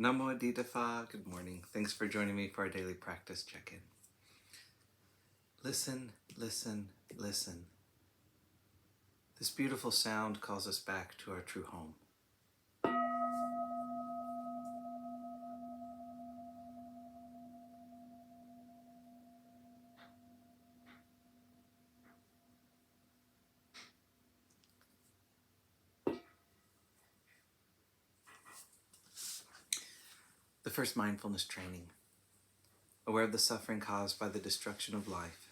Namo Aditafa, good morning. Thanks for joining me for our daily practice check-in. Listen, listen, listen. This beautiful sound calls us back to our true home. The first mindfulness training. Aware of the suffering caused by the destruction of life,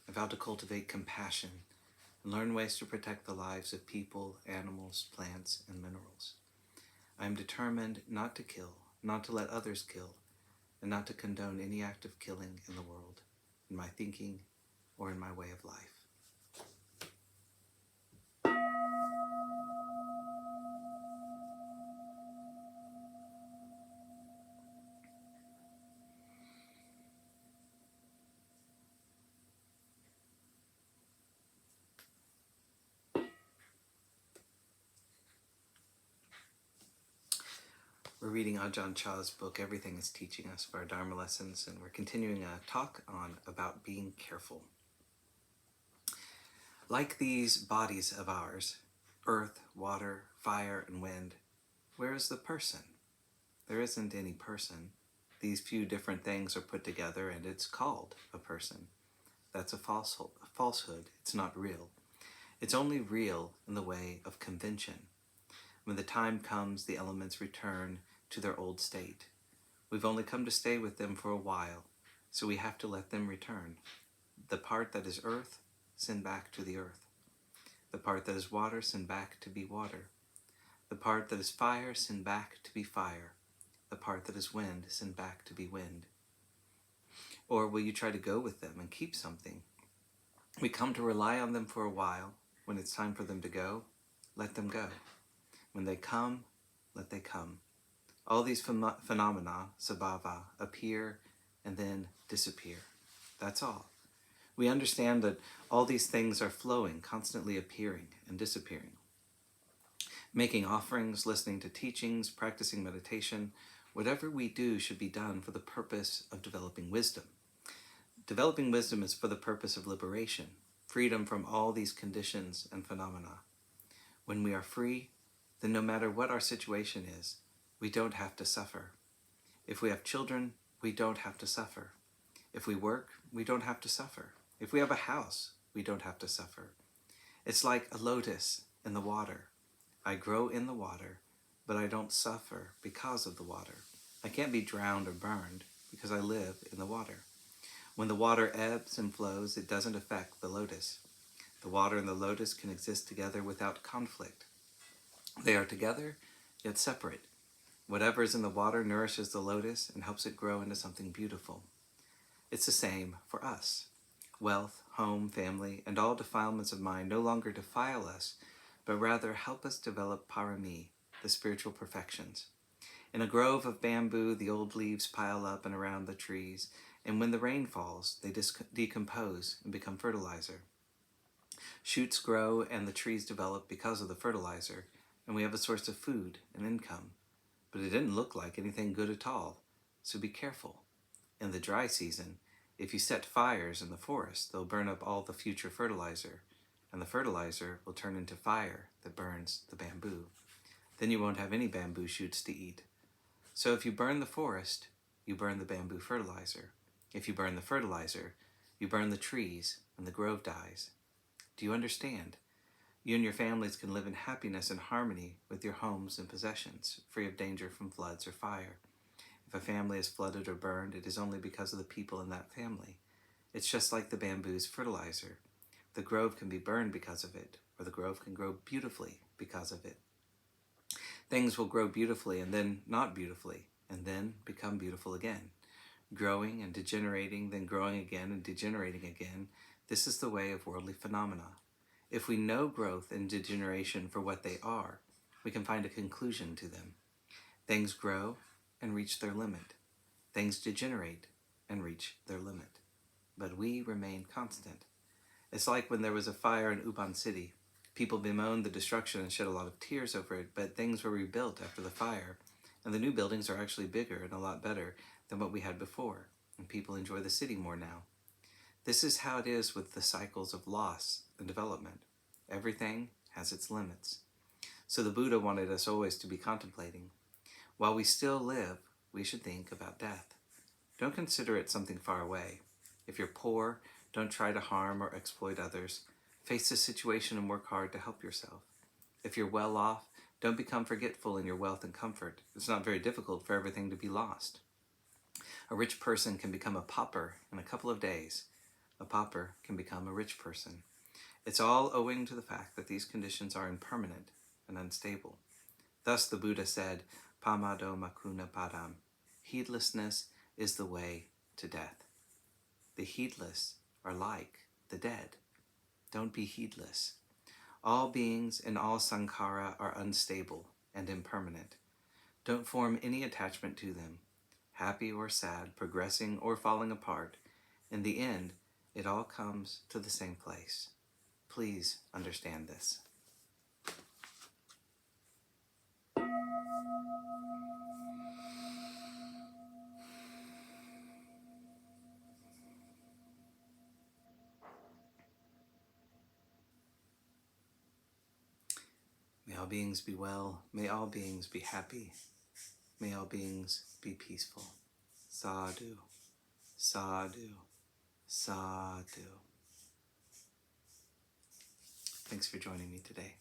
I vow to cultivate compassion and learn ways to protect the lives of people, animals, plants, and minerals. I am determined not to kill, not to let others kill, and not to condone any act of killing in the world, in my thinking, or in my way of life. We're reading Ajahn Chah's book, Everything is Teaching Us, for our Dharma lessons, and we're continuing a talk about being careful. Like these bodies of ours, earth, water, fire, and wind, where is the person? There isn't any person. These few different things are put together and it's called a person. That's a falsehood. It's not real. It's only real in the way of convention. When the time comes, the elements return to their old state. We've only come to stay with them for a while, so we have to let them return. The part that is earth, send back to the earth. The part that is water, send back to be water. The part that is fire, send back to be fire. The part that is wind, send back to be wind. Or will you try to go with them and keep something? We come to rely on them for a while. When it's time for them to go, let them go. When they come, let they come. All these phenomena, sabhava, appear and then disappear. That's all. We understand that all these things are flowing, constantly appearing and disappearing. Making offerings, listening to teachings, practicing meditation, whatever we do should be done for the purpose of developing wisdom. Developing wisdom is for the purpose of liberation, freedom from all these conditions and phenomena. When we are free, then no matter what our situation is, we don't have to suffer. If we have children, we don't have to suffer. If we work, we don't have to suffer. If we have a house, we don't have to suffer. It's like a lotus in the water. I grow in the water, but I don't suffer because of the water. I can't be drowned or burned because I live in the water. When the water ebbs and flows, it doesn't affect the lotus. The water and the lotus can exist together without conflict. They are together, yet separate. Whatever is in the water nourishes the lotus and helps it grow into something beautiful. It's the same for us. Wealth, home, family, and all defilements of mind no longer defile us, but rather help us develop parami, the spiritual perfections. In a grove of bamboo, the old leaves pile up and around the trees, and when the rain falls, they decompose and become fertilizer. Shoots grow and the trees develop because of the fertilizer, and we have a source of food and income. But it didn't look like anything good at all, so be careful. In the dry season, if you set fires in the forest, they'll burn up all the future fertilizer, and the fertilizer will turn into fire that burns the bamboo. Then you won't have any bamboo shoots to eat. So if you burn the forest, you burn the bamboo fertilizer. If you burn the fertilizer, you burn the trees, and the grove dies. Do you understand? You and your families can live in happiness and harmony with your homes and possessions, free of danger from floods or fire. If a family is flooded or burned, it is only because of the people in that family. It's just like the bamboo's fertilizer. The grove can be burned because of it, or the grove can grow beautifully because of it. Things will grow beautifully and then not beautifully, and then become beautiful again. Growing and degenerating, then growing again and degenerating again. This is the way of worldly phenomena. If we know growth and degeneration for what they are, we can find a conclusion to them. Things grow and reach their limit. Things degenerate and reach their limit. But we remain constant. It's like when there was a fire in Uban City. People bemoaned the destruction and shed a lot of tears over it, but things were rebuilt after the fire, And the new buildings are actually bigger and a lot better than what we had before, and people enjoy the city more now. This is how it is with the cycles of loss and development. Everything has its limits. So the Buddha wanted us always to be contemplating. While we still live, we should think about death. Don't consider it something far away. If you're poor, don't try to harm or exploit others. Face the situation and work hard to help yourself. If you're well off, don't become forgetful in your wealth and comfort. It's not very difficult for everything to be lost. A rich person can become a pauper in a couple of days. A pauper can become a rich person. It's all owing to the fact that these conditions are impermanent and unstable. Thus the Buddha said, Pamado makuna padam. Heedlessness is the way to death. The heedless are like the dead. Don't be heedless. All beings and all sankhara are unstable and impermanent. Don't form any attachment to them. Happy or sad, progressing or falling apart, in the end, it all comes to the same place. Please understand this. May all beings be well. May all beings be happy. May all beings be peaceful. Sadhu, sadhu, sadhu. Thanks for joining me today.